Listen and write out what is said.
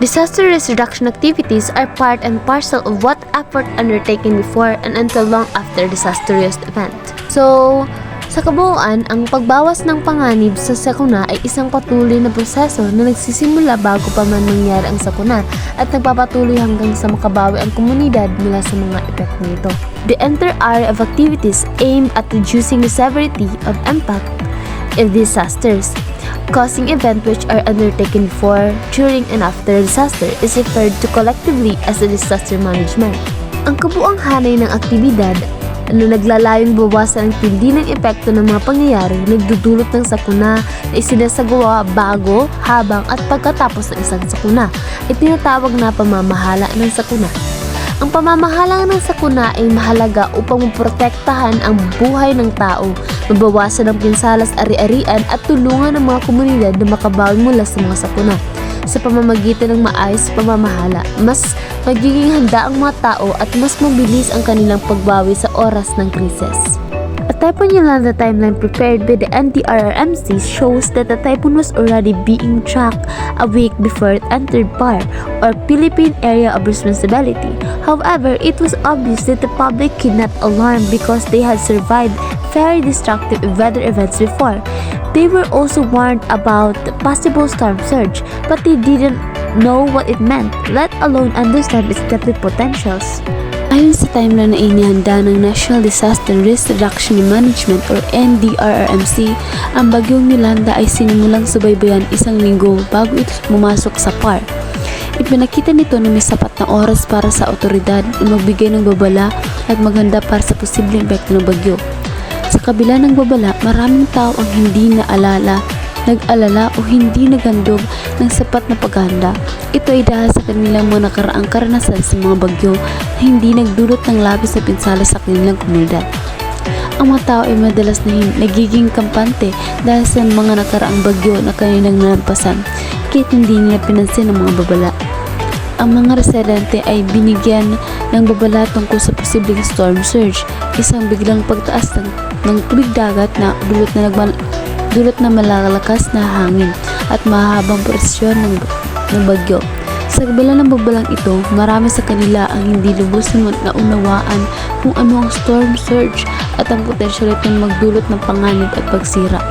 Disaster risk reduction activities are part and parcel of what effort undertaken before and until long after disastrous event. So, sa kabuuan, ang pagbawas ng panganib sa sakuna ay isang patuloy na proseso na nagsisimula bago pa man mangyari ang sakuna at nagpapatuloy hanggang sa makabawi ang komunidad mula sa mga epekto nito. The entire area of activities aimed at reducing the severity of impact of disasters causing events which are undertaken before, during, and after a disaster is referred to collectively as a disaster management. Ang kabuang hanay ng aktibidad na naglalayong bawasan ang tindi ng epekto ng mga pangyayari nagdudulot ng sakuna na isinasagawa bago, habang at pagkatapos ng isang sakuna ay tinatawag na pamamahala ng sakuna. Ang pamamahala ng sakuna ay mahalaga upang maprotektahan ang buhay ng tao, mabawasan ang pinsalas ari-arian at tulungan ang mga komunidad na makabawi mula sa mga sakuna. Sa pamamagitan ng maayos pamamahala, mas magiging handa ang mga tao at mas mabilis ang kanilang pagbawi sa oras ng krisis. A Typhoon Yolanda timeline prepared by the NDRRMC shows that the typhoon was already being tracked a week before it entered PAR, or Philippine Area of Responsibility. However, it was obvious that the public could not alarm because they had survived very destructive weather events before. They were also warned about the possible storm surge, but they didn't know what it meant, let alone understand its deadly potentials. Ayon sa timeline na inihanda ng National Disaster Risk Reduction and Management or NDRRMC, ang bagyong Yolanda ay sinimulang subaybayan isang linggo bago ito pumasok sa PAR. Ipinakita nito na may sapat na oras para sa otoridad na magbigay ng babala at maghanda para sa posibleng epekto ng bagyo. Sa kabila ng babala, maraming tao ang hindi nag-alala o hindi naghandog ng sapat na paghahanda. Ito ay dahil sa kanilang mga nakaraang karanasan sa mga bagyo na hindi nagdulot ng labis na pinsala sa kanilang komunidad. Ang mga tao ay madalas na nagiging kampante dahil sa mga nakaraang bagyo na kanilang nalampasan, kahit hindi nila pinansin ang mga babala. Ang mga residente ay binigyan ng babala tungkol sa posibleng storm surge, isang biglang pagtaas ng tubig dagat na dulot na malalakas na hangin at mahabang presyon ng bagyo. Sa kabila ng babalang ito, marami sa kanila ang hindi lubos na naunawaan kung ano ang storm surge at ang potensyal itong magdulot ng panganib at pagsira.